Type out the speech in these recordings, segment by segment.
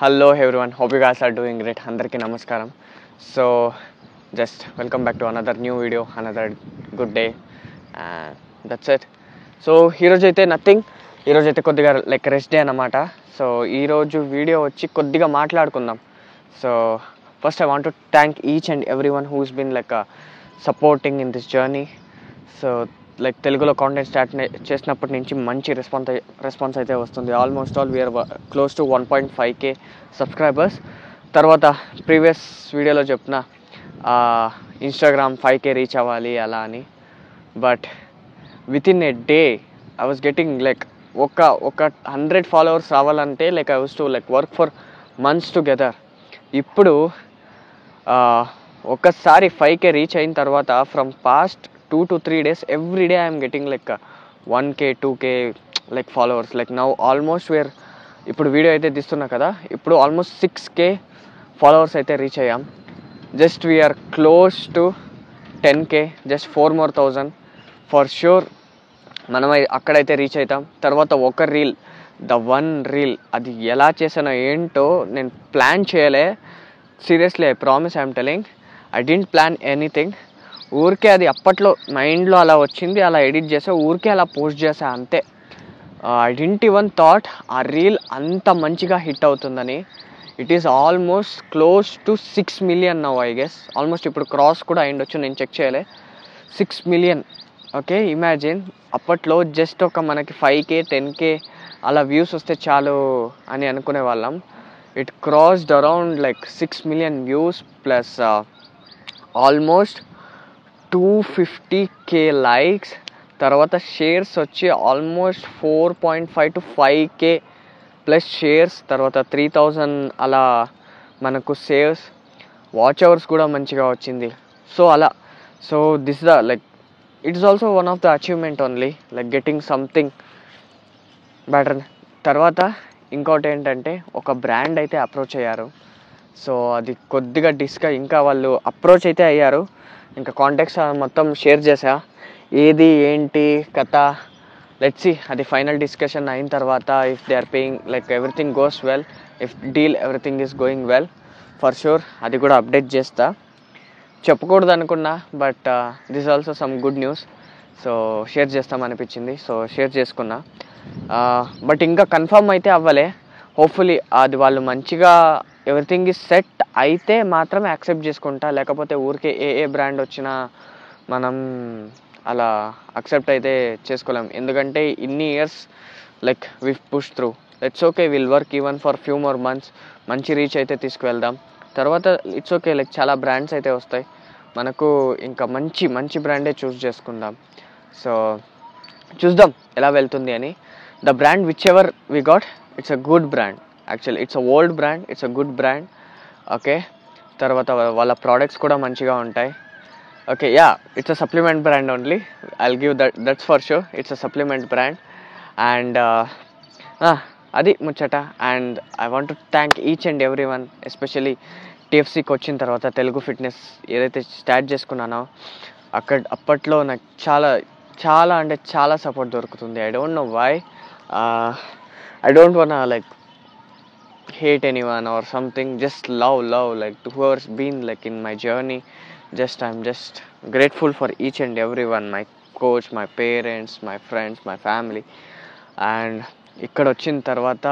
Hello everyone, hope you guys are doing great. Andarki namaskaram. So just welcome back to another new video, another good day, and that's it. So ఈరోజు అయితే nothing, ఈరోజు అయితే కొద్దిగా like rest day అన్నమాట. So ఈరోజు video వచ్చి కొద్దిగా మాట్లాడుకుందాం. So first I want to thank each and every one who's been like supporting in this journey. So like తెలుగులో కాంటెంట్ స్టార్ట్ చేసినప్పటి నుంచి మంచి రెస్పాన్స్ అయితే వస్తుంది. Almost all we're close to 1.5K subscribers. తర్వాత ప్రీవియస్ వీడియోలో చెప్పిన ఇన్స్టాగ్రామ్ 5K రీచ్ అవ్వాలి అలా అని. But within a day I was getting like ఒక 100 ఫాలోవర్స్ రావాలంటే like I was to like work for months together. ఇప్పుడు ఒక్కసారి 5K రీచ్ అయిన తర్వాత from past 2 to 3 days every day I am getting like 1K 2K like followers. Like now almost we're ఇప్పుడు video అయితే తీస్తున్నా కదా, ఇప్పుడు ఆల్మోస్ట్ 6K ఫాలోవర్స్ అయితే రీచ్ అయ్యాం. Just we're close to 10K, just 4,000 for sure మనం అక్కడైతే reach అవుతాం. తర్వాత ఒక రీల్, ద వన్ రీల్, అది ఎలా చేసానో ఏంటో నేను ప్లాన్ చేయలే. Seriously I promise I'm telling, I didn't plan anything. ఊరికే అది అప్పట్లో మైండ్లో అలా వచ్చింది, అలా ఎడిట్ చేసా, ఊరికే అలా పోస్ట్ చేసా అంతే. ఐ డింట్ ఈవెన్ థాట్ ఆ రీల్ అంత మంచిగా హిట్ అవుతుందని. It is almost close to 6 million now I guess. Almost ఇప్పుడు క్రాస్ కూడా అయిండొచ్చు, నేను చెక్ చేయలే. 6 million. ఓకే, ఇమాజిన్ అప్పట్లో జస్ట్ ఒక మనకి 5K 10K అలా వ్యూస్ వస్తే చాలు అని అనుకునే వాళ్ళం. It crossed around like 6 million views plus almost 250K likes. తర్వాత షేర్స్ వచ్చి almost 4.5 to 5K plus shares. తర్వాత 3,000 అలా మనకు సేవ్స్, వాచ్ అవర్స్ కూడా మంచిగా వచ్చింది. సో అలా, so this the like it is also one of the achievement only, like getting something better. తర్వాత ఇంకోటి ఏంటంటే ఒక బ్రాండ్ అయితే అప్రోచ్ అయ్యారు. సో అది కొద్దిగా ఇంకా వాళ్ళు అప్రోచ్ అయితే అయ్యారు. ఇంకా కాంటాక్ట్స్ మొత్తం షేర్ చేసా, ఏది ఏంటి కథ లెట్స్ సీ. అది ఫైనల్ డిస్కషన్ అయిన తర్వాత if they are paying like everything goes well, if deal everything is going well, for sure అది కూడా అప్డేట్ చేస్తా. చెప్పకూడదు అనుకున్నా, but this also some good news. So share చేస్తామనిపించింది, సో షేర్ చేసుకున్నా. బట్ ఇంకా కన్ఫర్మ్ అయితే అవ్వలే. హోప్ఫుల్లీ అది వాళ్ళు మంచిగా ఎవ్రీథింగ్ ఈజ్ సెట్ అయితే మాత్రమే యాక్సెప్ట్ చేసుకుంటా, లేకపోతే ఊరికే ఏ బ్రాండ్ వచ్చినా మనం అలా అక్సెప్ట్ అయితే చేసుకోలేం. ఎందుకంటే ఇన్ని years like we push through, it's okay, will work even for few more months. మంచి రీచ్ అయితే తీసుకువెళ్దాం. తర్వాత ఇట్స్ ఓకే, లైక్ చాలా బ్రాండ్స్ అయితే వస్తాయి మనకు, ఇంకా మంచి బ్రాండే చూస్ చేసుకుందాం. సో చూద్దాం ఎలా వెళ్తుంది అని. The brand which ever we got, it's a good brand. Actually it's a old brand, it's a good brand. Okay, తర్వాత వాళ్ళ ప్రోడక్ట్స్ కూడా మంచిగా ఉంటాయి. Okay, yeah, it's a supplement brand only, I'll give that's for sure. It's a supplement brand. And అది ముచ్చట. And I want to thank each and every one, especially TFCకి వచ్చిన తర్వాత తెలుగు ఫిట్నెస్ ఏదైతే స్టార్ట్ చేసుకున్నానో అప్పట్లో నాకు చాలా అంటే చాలా సపోర్ట్ దొరుకుతుంది. I don't know why. I don't want like hate anyone or something, just love like whoever's been like in my journey. I'm just grateful for each and everyone, my coach, my parents, my friends, my family. And ఇక్కడ వచ్చిన తర్వాత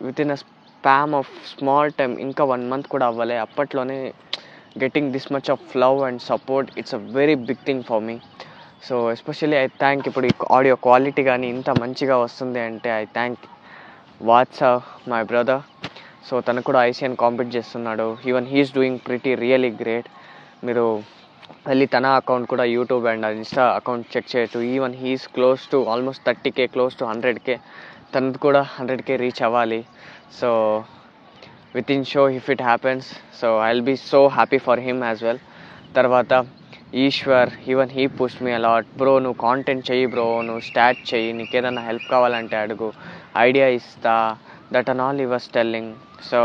within a span of small time, ఇంకా 1 month కూడా అవ్వలే, అప్పట్లోనే getting this much of love and support, it's a very big thing for me. So especially I thank, ఇప్పుడు ఈ audio quality కానీ ఇంత మంచిగా వస్తుంది అంటే I thank WhatsApp my brother. So తను కూడా ICN కాంపీట్ చేస్తున్నాడు. Even he's doing pretty really great. మీరు వెళ్ళి తన అకౌంట్ కూడా YouTube and Insta account check చేయొచ్చు. Even he is close to almost 30K, close to 100K. తనది కూడా 100K రీచ్ అవ్వాలి. So within show if it happens, so I will be so happy for him as well. తర్వాత Eshwar, even he push me a lot. Bro నువ్వు content చెయ్యి bro, నువ్వు start చెయ్యి, నీకు ఏదైనా హెల్ప్ కావాలంటే అడుగు, ఐడియా ఇస్తా, that and all he was telling. So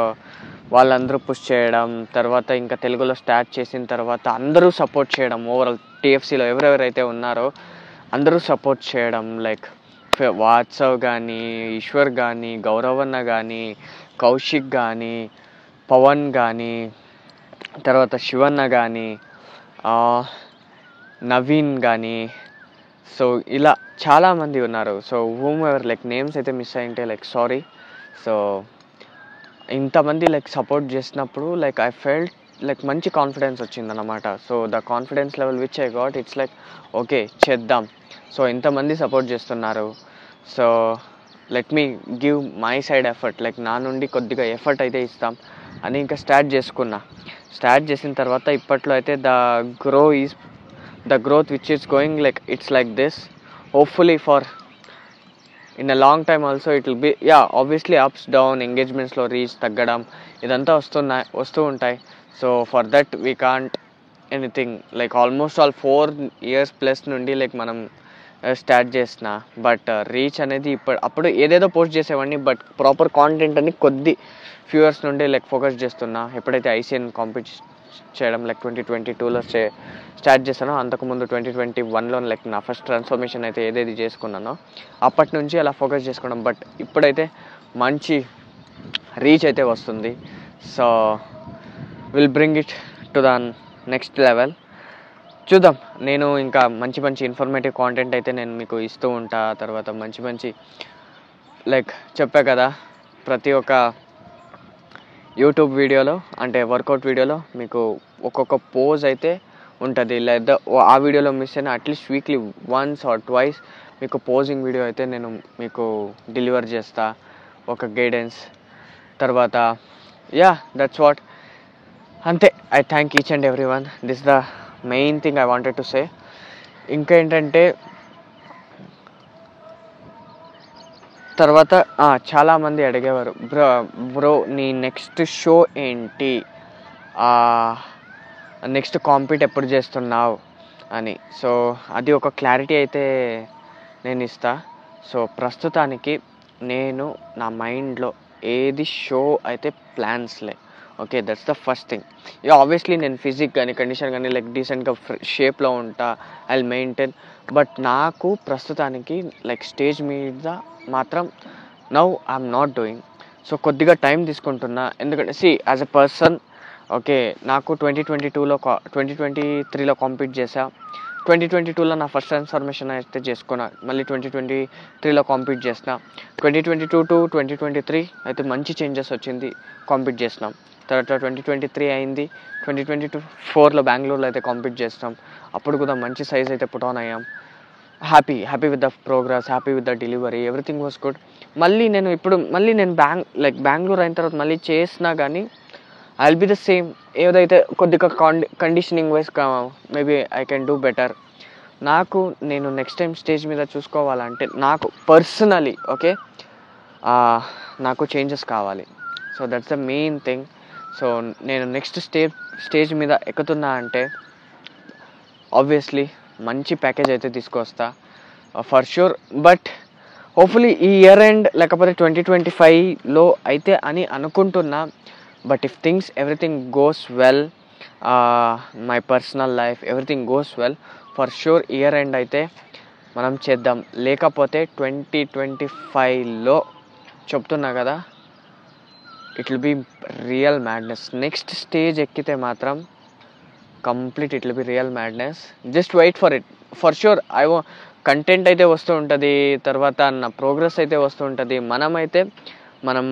వాళ్ళందరూ పుష్ చేయడం, తర్వాత ఇంకా తెలుగులో స్టార్ట్ చేసిన తర్వాత అందరూ సపోర్ట్ చేయడం, ఓవరాల్ TFCలో ఎవరెవరైతే ఉన్నారో అందరూ సపోర్ట్ చేయడం. లైక్ వాట్సాప్ కానీ, ఈశ్వర్ కానీ, గౌరవన్న కానీ, కౌశిక్ కానీ, పవన్ కానీ, తర్వాత శివన్న కానీ, నవీన్ కానీ, సో ఇలా చాలామంది ఉన్నారు. So whom ever like names అయితే మిస్ అయ్యింటే లైక్ సారీ. సో ఇంతమంది లైక్ సపోర్ట్ చేసినప్పుడు లైక్ ఐ ఫెల్ట్ లైక్ మంచి కాన్ఫిడెన్స్ వచ్చిందన్నమాట. So the confidence level which I got it's like okay చేద్దాం. సో ఇంతమంది సపోర్ట్ చేస్తున్నారు, so let me give my side effort, like నా నుండి కొద్దిగా ఎఫర్ట్ అయితే ఇస్తాం అని ఇంకా స్టార్ట్ చేసిన తర్వాత ఇప్పట్లో అయితే the growth which is going like it's like this. Hopefully for in a long time also it will be obviously ups down, ఎంగేజ్మెంట్స్లో రీచ్ తగ్గడం ఇదంతా వస్తూ ఉంటాయి. So for that we can't anything like almost all 4 years plus నుండి like మనం start చేసిన, but reach అనేది అప్పుడు ఏదేదో పోస్ట్ చేసేవాడిని, బట్ ప్రాపర్ కాంటెంట్ అని కొద్ది ఫ్యూ ఇయర్స్ నుండి లైక్ ఫోకస్ చేస్తున్నా. ఎప్పుడైతే ఐసీఎన్ కాంపిట్ చేయడం లైక్ 2022లో స్టార్ట్ చేశానో, అంతకుముందు 2021లో లైక్ నా ఫస్ట్ ట్రాన్స్ఫర్మేషన్ అయితే ఏదేది చేసుకున్నానో అప్పటి నుంచి అలా ఫోకస్ చేసుకోవడం. బట్ ఇప్పుడైతే మంచి రీచ్ అయితే వస్తుంది. So will bring it to the next level. చూద్దాం. నేను ఇంకా మంచి ఇన్ఫర్మేటివ్ కాంటెంట్ అయితే నేను మీకు ఇస్తూ ఉంటా. తర్వాత మంచి లైక్ చెప్పా కదా, ప్రతి ఒక్క యూట్యూబ్ వీడియోలో అంటే వర్కౌట్ వీడియోలో మీకు ఒక్కొక్క పోజ్ అయితే ఉంటుంది. లేదా ఆ వీడియోలో మిస్ అయినా అట్లీస్ట్ వీక్లీ 1 or 2 మీకు పోజింగ్ వీడియో అయితే నేను మీకు డెలివర్ చేస్తా, ఒక గైడెన్స్. తర్వాత దట్స్ వాట్. అంతే. I thank each and every one. This the main thing I wanted to say. ఇంకా ఏంటంటే తర్వాత చాలామంది అడిగేవారు, బ్రో నీ నెక్స్ట్ షో ఏంటి, నెక్స్ట్ కాంపిట్ ఎప్పుడు చేస్తున్నావు అని. సో అది ఒక క్లారిటీ అయితే నేను ఇస్తా. సో ప్రస్తుతానికి నేను నా మైండ్లో ఏది షో అయితే ప్లాన్స్లే. Okay, that's the first thing. Obviously నేను ఫిజిక్ కానీ కండిషన్ కానీ లైక్ డీసెంట్గా షేప్లో ఉంటా, ఐ విల్ మెయింటైన్. బట్ నాకు ప్రస్తుతానికి లైక్ స్టేజ్ మీద మాత్రం now I'm not doing. So కొద్దిగా టైం తీసుకుంటున్నా. ఎందుకంటే యాజ్ ఎ పర్సన్ ఓకే, నాకు 2023లో కాంపీట్ చేశా. 2022లో నా ఫస్ట్ ట్రాన్స్ఫర్మేషన్ అయితే చేసుకున్నా. మళ్ళీ 2023లో కాంపీట్ చేసిన. 2022 to 2023 అయితే మంచి చేంజెస్ వచ్చింది, కాంపీట్ చేసినాం. తర్వాత 2023 అయింది. 2024లో బెంగళూరులో అయితే కాంపీట్ చేస్తాం. అప్పుడు కూడా మంచి సైజ్ అయితే పుట్ ఆన్ అయ్యాం. Happy with the progress, happy with the delivery, everything was good. మళ్ళీ నేను బెంగళూరు అయిన తర్వాత మళ్ళీ చేసినా కానీ I will be the same. ఏదైతే కొద్దిగా conditioning wise maybe I can do better. నేను నెక్స్ట్ టైం స్టేజ్ మీద చూసుకోవాలంటే నాకు పర్సనలీ ఓకే నాకు చేంజెస్ కావాలి. So that's the main thing. So నేను నెక్స్ట్ స్టేజ్ మీద ఎక్కుతున్నా అంటే ఆబ్వియస్లీ మంచి ప్యాకేజ్ అయితే తీసుకొస్తా ఫర్ షూర్. బట్ హోప్ఫుల్లీ ఈ ఇయర్ ఎండ్ లేకపోతే 2025లో అయితే అని అనుకుంటున్నా. But if everything goes well, my personal life everything goes well, for sure year end అయితే మనం చేద్దాం. లేకపోతే 2025లో చెప్తున్నా కదా, it will be real madness. Next stage ఎక్కితే మాత్రం complete it will be real madness. Just wait for it. For sure content అయితే వస్తూ ఉంటుంది, తర్వాత నా ప్రోగ్రెస్ అయితే వస్తూ ఉంటుంది. మనం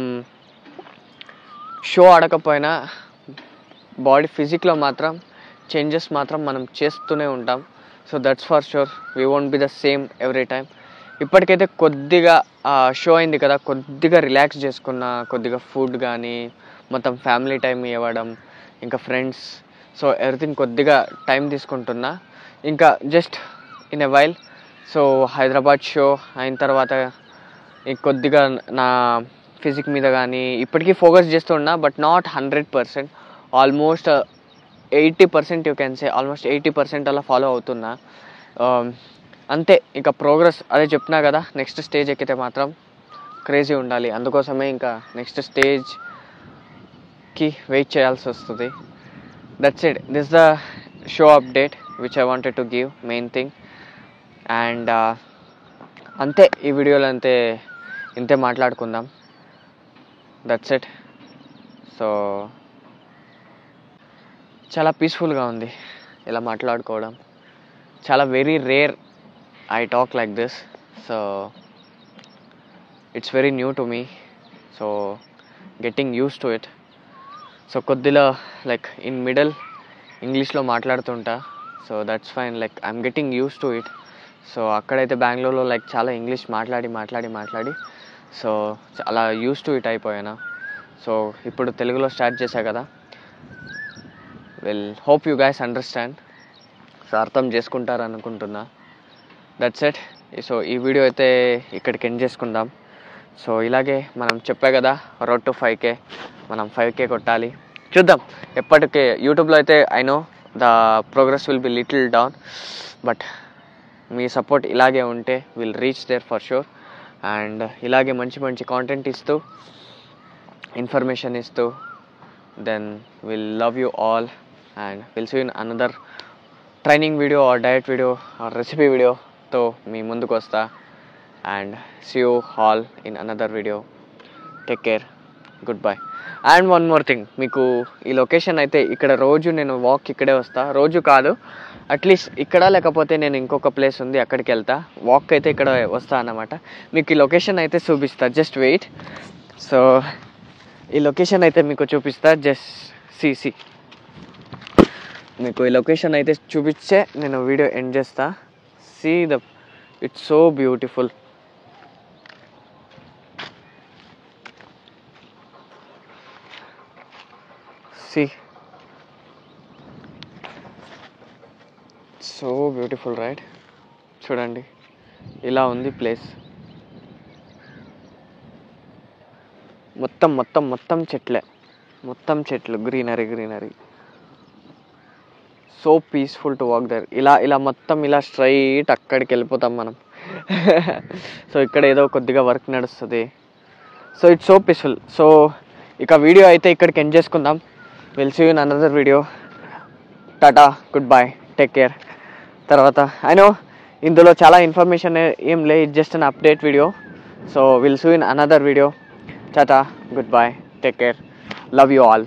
షో ఆడకపోయినా బాడీ ఫిజిక్లో మాత్రం చేంజెస్ మాత్రం మనం చేస్తూనే ఉంటాం. So that's for sure. We won't be the same every time. ఇప్పటికైతే కొద్దిగా షో అయింది కదా, కొద్దిగా రిలాక్స్ చేసుకున్నా, కొద్దిగా ఫుడ్ కానీ మొత్తం ఫ్యామిలీ టైం ఇవ్వడం, ఇంకా ఫ్రెండ్స్, సో ఎవ్రీథింగ్ కొద్దిగా టైం తీసుకుంటున్నా. ఇంకా just in a while. So Hyderabad show అయిన తర్వాత కొద్దిగా నా ఫిజిక్ మీద కానీ ఇప్పటికీ ఫోకస్ చేస్తున్నా, but not 100%, almost 80% you can say. Almost 80% అలా ఫాలో అవుతున్నా. అంతే. ఇంకా ప్రోగ్రెస్ అదే చెప్తున్నా కదా, నెక్స్ట్ స్టేజ్ ఎక్కితే మాత్రం క్రేజీ ఉండాలి. అందుకోసమే ఇంకా నెక్స్ట్ స్టేజ్కి వెయిట్ చేయాల్సి వస్తుంది. That's it. This the show update which I wanted to give, main thing. And అంతే. ఈ వీడియోలో ఇంతే మాట్లాడుకుందాం. That's it. సో చాలా పీస్ఫుల్గా ఉంది ఇలా మాట్లాడుకోవడం. చాలా very rare I talk like this. So it's very new to me. So getting used to it. So కొద్దిగా లైక్ ఇన్ మిడిల్ ఇంగ్లీష్లో మాట్లాడుతుంటా. So that's fine, like I'm getting used to it. So అక్కడైతే బెంగళూరులో like చాలా English మాట్లాడి so చాలా used to it అయిపోయాను. So ఇప్పుడు తెలుగులో స్టార్ట్ చేశా కదా, hope you guys understand. So అర్థం చేసుకుంటారు అనుకుంటున్నా. That's it. సో ఈ వీడియో అయితే ఇక్కడికి ఎండ్ చేసుకుందాం. సో ఇలాగే మనం చెప్పా కదా, రోడ్ టు 5K, మనం 5K కొట్టాలి. చూద్దాం ఎప్పటికే. యూట్యూబ్లో అయితే I know the progress will be little down, but మీ సపోర్ట్ ఇలాగే ఉంటే will reach there for sure. And ఇలాగే మంచి కాంటెంట్ ఇస్తూ, ఇన్ఫర్మేషన్ ఇస్తూ, then will love you all and will see in another training video or diet video or recipe వీడియోతో మీ ముందుకు వస్తా. And see you all in another video. Take care, good bye. And one more thing, మీకు ఈ location అయితే ఇక్కడ రోజు నేను వాక్ ఇక్కడే వస్తా. రోజు కాదు, అట్లీస్ట్ ఇక్కడ, లేకపోతే నేను ఇంకొక ప్లేస్ ఉంది అక్కడికి వెళ్తా. వాక్ అయితే ఇక్కడ వస్తా అన్నమాట. మీకు ఈ లొకేషన్ అయితే చూపిస్తా, జస్ట్ వెయిట్. సో ఈ లొకేషన్ అయితే మీకు చూపిస్తా, జస్ట్ సీ. మీకు ఈ లొకేషన్ అయితే చూపించే నేను వీడియో ఎండ్ చేస్తా. See it's so beautiful. See, so beautiful, right? చూడండి ఇలా ఉంది ప్లేస్. మొత్తం చెట్లే, మొత్తం చెట్లు, greenery. So peaceful to walk there. ఇలా మొత్తం ఇలా స్ట్రైట్ అక్కడికి వెళ్ళిపోతాం మనం. సో ఇక్కడ ఏదో కొద్దిగా వర్క్ నడుస్తుంది. So it's so peaceful. So ఇక వీడియో అయితే ఇక్కడికి ఎండ్ చేసుకుందాం. Will see you in another video. Tata, good bye, take care. తర్వాత ఐ నో ఇందులో చాలా ఇన్ఫర్మేషన్ ఏం లే, it's just an update video. So will see you in another video. Tata, good bye, take care, love you all.